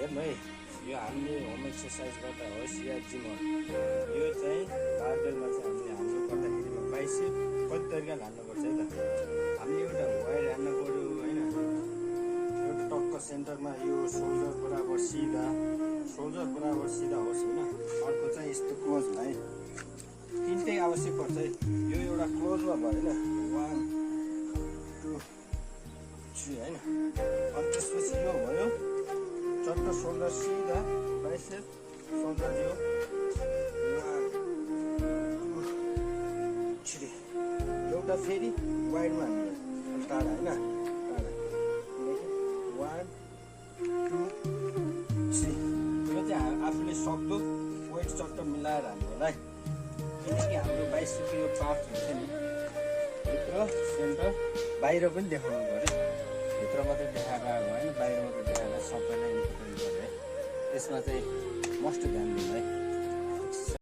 हेर्नु है, यो हामीले होम एक्सर्साइज गर्दा होस् या जिम होस्, यो चाहिँ बारबेलमा चाहिँ हामीले हाल्नु पर्दाखेरिमा बाइसेप कति तरिकाले हाल्नुपर्छ है त। हामीले एउटा वायर हाल्नु पऱ्यो होइन, एउटा टक्क सेन्टरमा यो सोल्जर बराबर सिधा होस् होइन। अर्को चाहिँ यस्तो क्लोजमा है, तिनटै आवश्यक पर्छ है। यो एउटा क्लोजमा भयो होइन, 1 2 3 होइन। अनि त्यसपछि यो भयो चट्ट सोल्डर सिधा, बाइसेप सोल्डर यो 1 2 3। एउटा फेरि वाइडमा हामीले टाढा होइन, टाढा 1 2 3। यो चाहिँ आफूले सक्दो वेट चट्ट मिलाएर हाल्नु होला है, किनकि हाम्रो बाइसेपको यो पार्ट हुन्छ नि, भित्र सेन्टर बाहिर पनि देखाउनु पऱ्यो। भित्र मात्रै देखाएर भएन, बाहिर मात्रै देखाएर सबैलाई इम्पोर्टेन्ट पऱ्यो है। त्यसमा चाहिँ मस्ट ध्यान दिनु है।